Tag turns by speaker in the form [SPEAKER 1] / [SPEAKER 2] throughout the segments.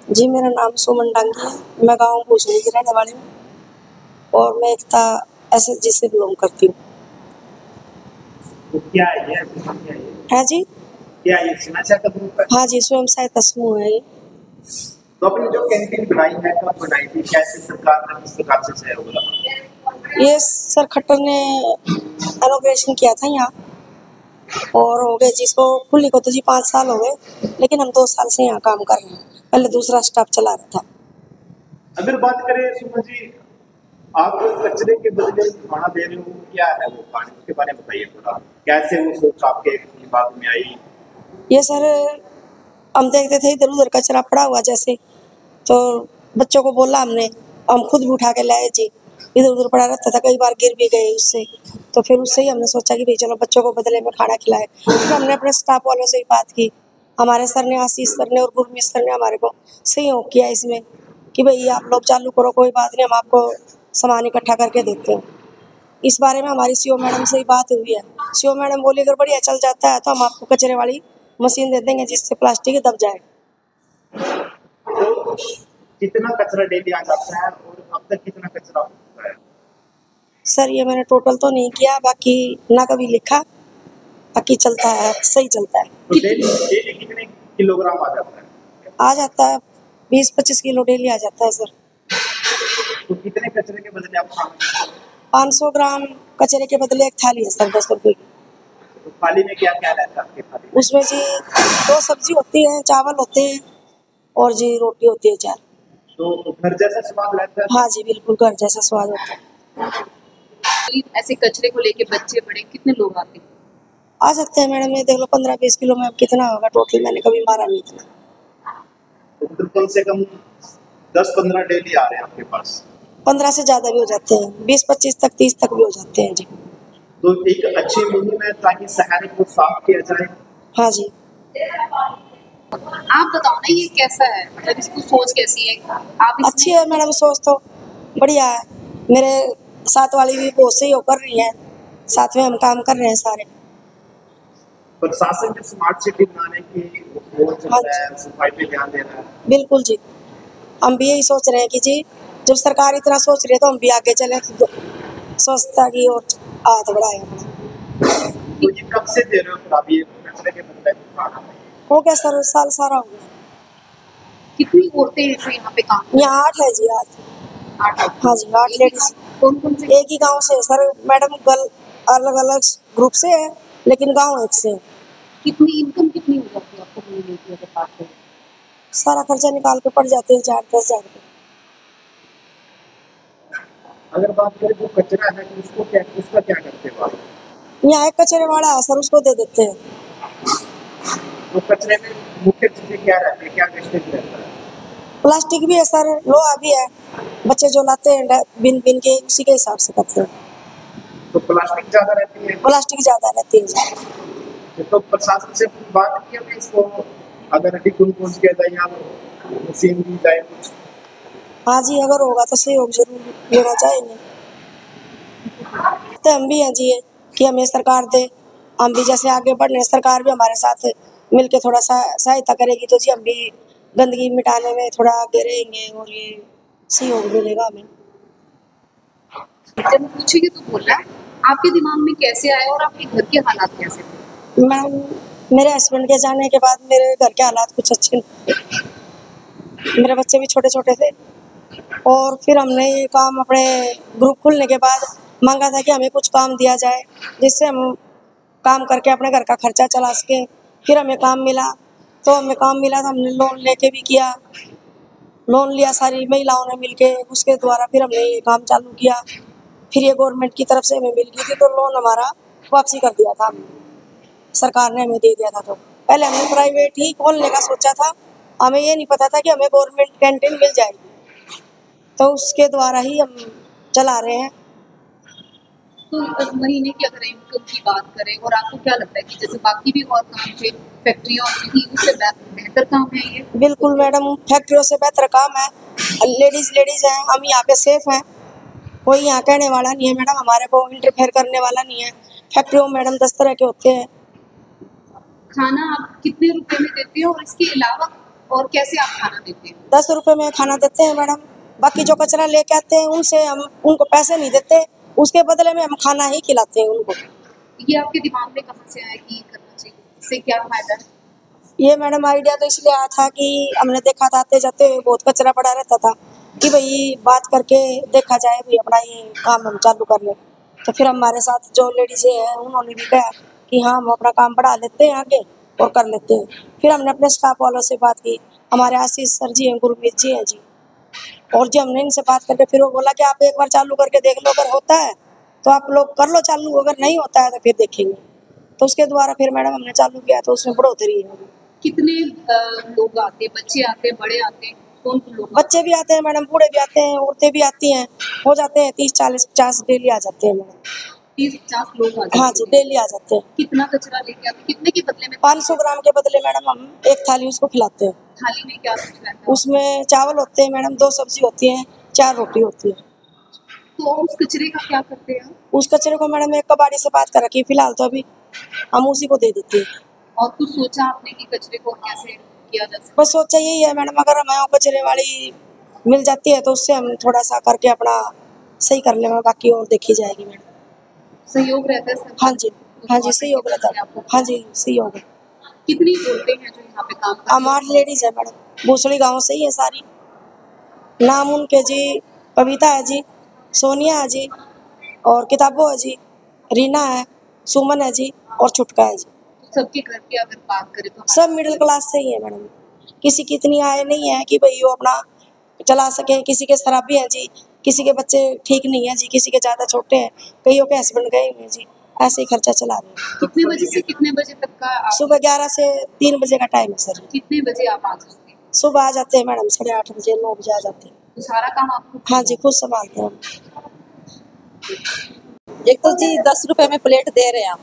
[SPEAKER 1] जी, मेरा नाम सुमन डांगी है। मैं गाँव भूसनी की रहने वाली हूँ और मैं एकता एसएचजी से बिलोंग करती हूँ।
[SPEAKER 2] तो क्या है ये? क्या है ये?
[SPEAKER 1] है जी?
[SPEAKER 2] क्या है ये समाचार का ग्रुप है?
[SPEAKER 1] हाँ जी, स्वयं सहायता समूह है ये।
[SPEAKER 2] तो आपने जो कैंटीन बनाई है कब बनाई थी? कैसे सरकार ने किस प्रकार से सहयोग रहा?
[SPEAKER 1] ये सर खट्टर ने इनॉग्रेशन किया था यहाँ और हो गए जिसको खुली को तो जी 5 साल हो गए, लेकिन हम 2 साल से यहाँ काम कर रहे हैं। पहले दूसरा स्टाफ चला रहा था।
[SPEAKER 2] अगर बात करें सुमन जी, आप कचरे के बदले खाना दे रहे हो, क्या है वो पानी? उसके बारे में बताइए थोड़ा। कैसे वो सोच आपके दिमाग में आई?
[SPEAKER 1] ये सर हम देखते थे इधर उधर कचरा पड़ा हुआ जैसे, तो बच्चों को बोला हमने, हम खुद भी उठा के लाए जी। इधर उधर पड़ा रहता था, कई बार गिर भी गए उससे, तो फिर उससे ही हमने सोचा कि भाई चलो बच्चों को बदले में खाना खिलाए। फिर हमने अपने स्टाफ वालों से ही बात की। हमारे सर ने, आशीष सर ने और गुरमीत सर ने हमारे को सहयोग किया इसमें कि भाई आप लोग चालू करो, कोई बात नहीं, हम आपको सामान इकट्ठा करके देते हैं। इस बारे में हमारी सीओ मैडम से ही बात हुई है। सीओ मैडम बोली अगर बढ़िया चल जाता है तो हम आपको कचरे वाली मशीन दे देंगे जिससे प्लास्टिक दब जाए।
[SPEAKER 2] तो कितना कचरा डेली आ जाता है और अब तक कितना कचरा होता है?
[SPEAKER 1] सर ये मैंने टोटल तो नहीं किया, बाकी ना कभी लिखा, बाकी चलता है, सही चलता है।
[SPEAKER 2] तो डेली डेली कितने किलोग्राम आ जाता है?
[SPEAKER 1] आ जाता है 20-25 किलो डेली आ जाता है सर।
[SPEAKER 2] तो कितने कचरे के बदले आप खाना?
[SPEAKER 1] 500 ग्राम कचरे के बदले एक थाली है सर 10 रुपए की।
[SPEAKER 2] तो थाली में क्या क्या रहता है आपके थाली में?
[SPEAKER 1] उसमें जी 2 सब्जी होती है, चावल होते हैं और जी रोटी होती है 4।
[SPEAKER 2] तो घर जैसा स्वाद रहता है?
[SPEAKER 1] हाँ जी, बिल्कुल घर जैसा स्वाद होता है।
[SPEAKER 3] ऐसे कचरे को लेके बच्चे बड़े कितने लोग आते हैं?
[SPEAKER 1] आ सकते हैं मैडम, ये देख लो 15-20 किलो में अब कितना होगा टोटल, मैंने कभी मारा नहीं इतना।
[SPEAKER 2] तो मतलब कम से कम 10-15 डेली आ रहे हैं आपके पास?
[SPEAKER 1] 15 से ज़्यादा भी हो जाते हैं, 20-25 तक, 30 तक भी हो जाते हैं जी।
[SPEAKER 2] तो एक अच्छी मुहिम है ताकि शहर को साफ किया जाए।
[SPEAKER 1] हाँ जी।
[SPEAKER 3] आप बताओ ना ये कैसा है, मतलब इसकी सोच कैसी है? आप
[SPEAKER 1] अच्छी है मैडम सोच तो, बढ़िया है। मेरे साथ वाली भी बहुत सही हो कर रही है, साथ में हम काम कर रहे हैं सारे।
[SPEAKER 2] प्रशासन ने स्मार्ट सिटी बनाने की वो चल
[SPEAKER 1] हाँ
[SPEAKER 2] रहा है, सफाई पे ध्यान दे रहा है।
[SPEAKER 1] बिल्कुल जी, हम भी यही सोच रहे हैं कि जी जब सरकार इतना सोच रही है तो हम भी आगे चलें, तो स्वच्छता की ओर हाथ बढ़ाएं अपना।
[SPEAKER 2] तो ये कब से दे रहे हो फिर आप ये कचरे के बदले खाना?
[SPEAKER 1] हो गया सर, साल सारा हो गया।
[SPEAKER 3] कितनी औरतें हैं जो यहाँ पे काम?
[SPEAKER 1] यहाँ 8 है जी, 8।
[SPEAKER 3] 8।
[SPEAKER 1] हाँ जी, 8 लेडीज।
[SPEAKER 3] कौन कौन से?
[SPEAKER 1] एक ही गांव से है सर मैडम, अलग अलग ग्रुप से है लेकिन गांव एक से है।
[SPEAKER 3] कितनी इनकम कितनी हो जाती है आपको महीने की अगर बात करें?
[SPEAKER 1] सारा खर्चा निकाल के पड़ जाते हैं 4-10 हजार रुपये।
[SPEAKER 2] अगर बात करें जो कचरा है तो उसको क्या, उसका क्या करते हो आप?
[SPEAKER 1] यहाँ एक कचरे वाला है सर, उसको दे देते हैं।
[SPEAKER 2] तो कचरे में मुख्य चीजें क्या रहती है, क्या वेस्टेज रहता है?
[SPEAKER 1] प्लास्टिक भी है सर, लोहा भी है, बच्चे जो लाते हैं बिन बिन के उसी के हिसाब से करते हैं।
[SPEAKER 2] तो प्लास्टिक ज्यादा रहती है?
[SPEAKER 1] प्लास्टिक ज़्यादा रहती है।
[SPEAKER 2] तो प्रशासन से बात की हमने इसको, अगर डिकम्पोज किया जाए या मशीन दी जाए कुछ?
[SPEAKER 1] हाँ जी, अगर होगा तो सहयोग जरूर लेना चाहेंगे। तो हम भी हैं जी ये कि हमें सरकार दे, हम भी जैसे आगे बढ़ रहे हैं, सरकार भी हमारे साथ मिलके थोड़ा सा सहायता करेगी तो जी हम भी गंदगी मिटाने में थोड़ा आगे रहेंगे और ये सहयोग मिलेगा हमें।
[SPEAKER 3] जब पूछेंगे तो बोलना आपके दिमाग में कैसे आया और आपके घर के हालात कैसे थे?
[SPEAKER 1] मैम, मेरे हस्बैंड के जाने के बाद मेरे घर के हालात कुछ अच्छे नहीं थे। मेरे बच्चे भी छोटे छोटे थे और फिर हमने ये काम अपने ग्रुप खुलने के बाद मांगा था कि हमें कुछ काम दिया जाए जिससे हम काम करके अपने घर का खर्चा चला सकें। फिर हमें काम मिला, तो हमने लोन लेके भी किया, लोन लिया सारी महिलाओं ने मिलके, उसके द्वारा फिर हमने ये काम चालू किया। फिर ये गवर्नमेंट की तरफ से हमें मिल गई थी तो लोन हमारा वापसी कर दिया था हमने, सरकार ने हमें दे दिया था। तो पहले हमने प्राइवेट ही खोलने का सोचा था, हमें ये नहीं पता था कि हमें गवर्नमेंट कैंटीन मिल जाएगी, तो उसके द्वारा ही हम चला रहे हैं।
[SPEAKER 3] तो महीने की अगर इनकम की बात करें और आपको क्या लगता है कि जैसे बाकी भी और काम थे फैक्ट्रियाँ होती थी उससे बेहतर काम है ये?
[SPEAKER 1] बिल्कुल मैडम, फैक्ट्रियों से बेहतर काम है। लेडीज हैं, हम यहाँ पे सेफ हैं, कोई यहाँ कहने वाला नहीं है मैडम, हमारे को इंटरफेयर करने वाला नहीं है। फैक्ट्रियों में मैडम 10 तरह के होते हैं।
[SPEAKER 3] खाना आप कितने रुपए में देते हो और इसके अलावा और कैसे आप खाना देते हैं?
[SPEAKER 1] 10 रुपए में खाना देते हैं मैडम। बाकी जो कचरा लेके आते हैं उनसे हम उनको पैसे नहीं देते, उसके बदले में हम खाना ही खिलाते हैं उनको।
[SPEAKER 3] ये आपके दिमाग में कहाँ से आया कि ये करना चाहिए, इससे क्या फायदा है?
[SPEAKER 1] ये मैडम आइडिया तो इसलिए आया था कि हमने देखा था आते जाते बहुत कचरा पड़ा रहता था कि भाई बात करके देखा जाए भाई अपना ये काम हम चालू कर लें। तो फिर हमारे साथ जो लेडीज हैं उन्होंने भी कहा कि हाँ हम अपना काम बढ़ा लेते हैं आगे और कर लेते हैं। फिर हमने अपने स्टाफ वालों से बात की, हमारे आशीष सर जी हैं, गुरमीत जी हैं जी, और जी हमने इनसे बात करके फिर वो बोला कि आप एक बार चालू करके देख लो, अगर होता है तो आप लोग कर लो चालू, अगर नहीं होता है तो फिर देखेंगे। तो उसके द्वारा फिर मैडम हमने चालू किया तो उसमें बढ़ोतरी है।
[SPEAKER 3] कितने लोग आते हैं, बच्चे आते हैं, बड़े आते हैं, कौन कौन लोग?
[SPEAKER 1] बच्चे भी आते हैं मैडम, बूढ़े भी आते हैं, औरतें भी आती हैं, हो जाते हैं 30 40 50 डेली आ जाते हैं मैडम।
[SPEAKER 3] 30-50 लोग आ जाते
[SPEAKER 1] हाँ जी
[SPEAKER 3] हैं।
[SPEAKER 1] डेली आ जाते हैं।
[SPEAKER 3] कितना कचरा लेके आते हैं? कितने के बदले में?
[SPEAKER 1] 500 ग्राम के बदले मैडम हम एक थाली उसको खिलाते हैं।
[SPEAKER 3] थाली में क्या कुछ रहता है?
[SPEAKER 1] उसमें चावल होते हैं मैडम, 2 सब्जी होती है, 4 रोटी होती है।
[SPEAKER 3] तो उस कचरे का क्या करते हैं?
[SPEAKER 1] उस कचरे को मैडम एक कबाड़ी से बात कर रखी है, फिलहाल तो अभी हम उसी को दे देते हैं।
[SPEAKER 3] और कुछ सोचा आपने कि कचरे को कैसे किया जा सकता
[SPEAKER 1] बस सोचा यही है मैडम, अगर हमें कचरे वाली मिल जाती है तो उससे हम थोड़ा सा करके अपना सही कर लेंगे, बाकी और देखी जाएगी मैडम।
[SPEAKER 3] है? सहयोग रहता है सब?
[SPEAKER 1] हाँ जी, हाँ जी सहयोग रहता है। हाँ जी सहयोग है।
[SPEAKER 3] कितनी औरतें हैं जो यहाँ पे काम करती हैं?
[SPEAKER 1] हमारी लेडीज है मैडम, भूसड़ी गांव से ही है सारी। नाम उनके जी कविता है जी, सोनिया है जी, और किताबो है जी, रीना है, सुमन है जी, और छुटका है जी।
[SPEAKER 3] तो सबके घर की अगर बात करें तो
[SPEAKER 1] सब मिडिल क्लास से ही है मैडम, किसी की इतनी आय नहीं है कि भाई वो अपना चला सके। किसी के शराबी हैं जी, किसी के बच्चे ठीक नहीं है जी, किसी के ज़्यादा छोटे हैं, कईयों के हस्बैंड गए हुए हैं जी, ऐसे ही खर्चा चला रहे हैं।
[SPEAKER 3] कितने बजे से कितने बजे तक का
[SPEAKER 1] सुबह 11 से 3 बजे का टाइम है सर।
[SPEAKER 3] कितने बजे आप आ जाते हैं?
[SPEAKER 1] सुबह आ जाते हैं मैडम 8:30 बजे, 9 बजे आ जाते हैं।
[SPEAKER 3] तो सारा काम आपको?
[SPEAKER 1] हाँ जी खुद संभालते हैं हम।
[SPEAKER 4] एक तो जी 10 रुपए में प्लेट दे रहे हैं हम,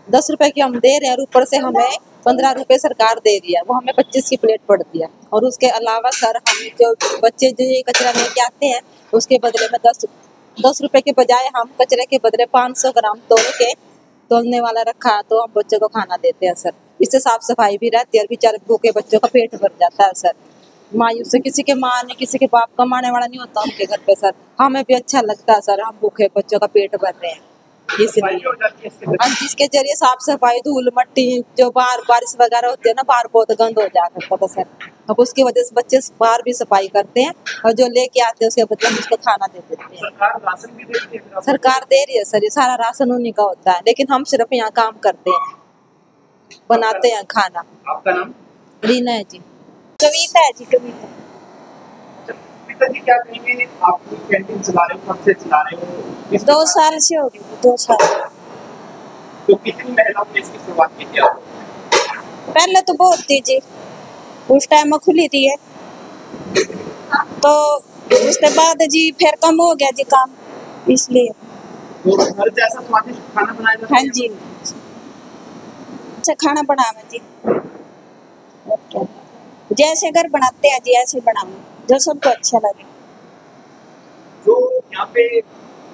[SPEAKER 4] 10 रुपए की हम दे रहे हैं और ऊपर से हमें 15 रुपए सरकार दे रही है, वो हमें 25 की प्लेट पड़ती है। और उसके अलावा सर हम जो बच्चे जो ये कचरा लेके आते हैं उसके बदले में 10 रुपए के बजाय हम कचरे के बदले 500 ग्राम तोलने वाला रखा है, तो हम बच्चों को खाना देते हैं सर। इससे साफ सफाई भी रहती है और बेचारे भूखे बच्चों का पेट भर जाता है सर। मायूस से किसी के माँ ने किसी के बाप कमाने वाला नहीं होता उनके घर पे सर, हमें भी अच्छा लगता है सर, हम भूखे बच्चों का पेट भर रहे हैं इसलिए। और जिसके जरिए साफ सफाई, धूल मट्टी जो बाहर बारिश वगैरह होती है ना, बाहर बहुत गंद हो जा करता था सर, अब उसकी वजह से बच्चे बाहर भी सफाई करते हैं और जो लेके आते हैं उसके बदले हम उसको खाना दे देते हैं।
[SPEAKER 2] सरकार राशन भी देती है?
[SPEAKER 4] सरकार दे रही है सर, ये सारा राशन उन्हीं का होता है, लेकिन हम सिर्फ यहाँ काम करते हैं, बनाते हैं खाना।
[SPEAKER 2] आपका नाम?
[SPEAKER 4] रीना है जी।
[SPEAKER 1] कविता है जी, कविता।
[SPEAKER 2] पिताजी क्या कहेंगे, आप कैंटीन चला रहे हो, कब से चला रहे हो?
[SPEAKER 1] 2 साल से हो गए, 2 साल।
[SPEAKER 2] तो कितनी महिलाओं ने इसकी शुरुआत की थी आप?
[SPEAKER 1] पहले तो बहुत थी जी, उस टाइम में खुली थी है, तो उसके बाद जी फिर कम हो गया जी काम, इसलिए।
[SPEAKER 2] तो घर जैसा स्वादिष्ट खाना बनाया जाता
[SPEAKER 1] हाँ
[SPEAKER 2] है?
[SPEAKER 1] जी, अच्छा खाना बनावे जी, जैसे घर बनाते हैं जी ऐसे बनावे, जो सबको अच्छा लगे।
[SPEAKER 2] जो यहाँ पे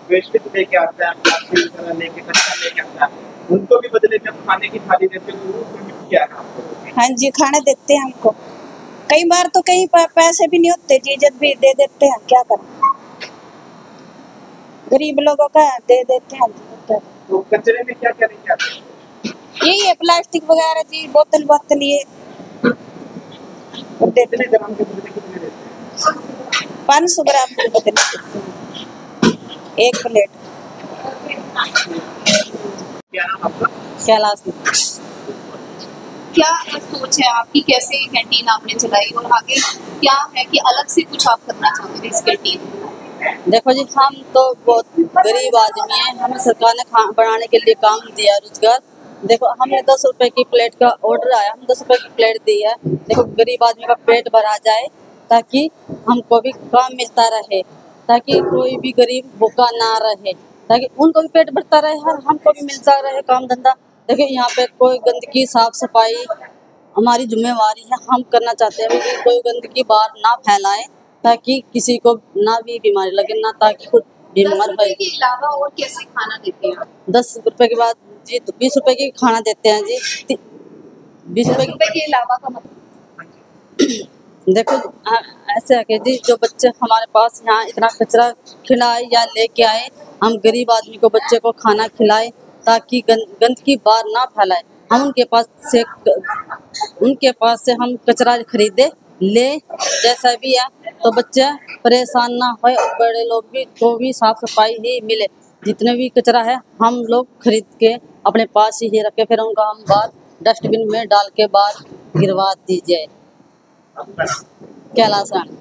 [SPEAKER 2] वेस्टेज लेके आता है, प्लास्टिक वगैरह लेके कचरा लेके आता है, उनको भी बदले जब खाने की थाली देते हो तो उसमें भी क्या है आपको?
[SPEAKER 1] हाँ जी खाना देते हैं हमको, कई बार तो कहीं पैसे भी नहीं होते जी, जब भी दे देते हैं, क्या करें, गरीब लोगों का दे देते हैं।
[SPEAKER 2] तो कचरे में क्या क्या लेके आते हैं?
[SPEAKER 1] यही है प्लास्टिक वगैरह जी, बोतल ये
[SPEAKER 2] कितने ग्राम के बदले कितने देते हैं?
[SPEAKER 1] 500 ग्राम के बदले देते हैं एक प्लेट।
[SPEAKER 2] क्या नाम आपका?
[SPEAKER 4] कैलाश।
[SPEAKER 3] क्या सोच है आपकी, कैसे ये कैंटीन आपने चलाई और आगे क्या है कि अलग से कुछ आप करना चाहते हैं इस कैंटीन में?
[SPEAKER 4] देखो जी, हम तो बहुत गरीब आदमी हैं, हमें सरकार ने बनाने के लिए काम दिया रोजगार। देखो हमें 10 रुपए की प्लेट का ऑर्डर आया, हम 10 रुपए की प्लेट दी है। देखो गरीब आदमी का पेट भरा जाए ताकि हमको भी काम मिलता रहे, ताकि कोई भी गरीब भूखा ना रहे, ताकि उनको भी पेट भरता रहे और हमको भी मिलता रहे काम धंधा। देखिए यहाँ पे कोई गंदगी साफ सफाई हमारी जिम्मेवारी है, हम करना चाहते हैं कि कोई गंदगी बाहर ना फैलाए ताकि किसी को ना भी बीमारी लगे, ना ताकि कुछ
[SPEAKER 3] 10
[SPEAKER 4] बीमार
[SPEAKER 3] रुपए
[SPEAKER 4] पड़े।
[SPEAKER 3] के अलावा और कैसे खाना देते हैं आप?
[SPEAKER 4] 10 रुपए के बाद जी 20 रुपए की खाना देते हैं जी, 20
[SPEAKER 3] 10
[SPEAKER 4] रुपए
[SPEAKER 3] रुपए के अलावा का मतलब
[SPEAKER 5] देखो ऐसे है कि जी जो बच्चे हमारे पास यहाँ इतना कचरा खिलाए या लेके आए, हम गरीब आदमी को बच्चे को खाना खिलाए ताकि गंदगी बाहर ना फैलाए। हम उनके पास से हम कचरा खरीदे ले, जैसा भी है तो बच्चे परेशान ना होए और बड़े लोग भी को भी साफ सफाई ही मिले। जितने भी कचरा है हम लोग खरीद के अपने पास ही रखे, फिर उनका हम बाहर डस्टबिन में डाल के बाहर गिरवा दीजिए। कैलाश रानी।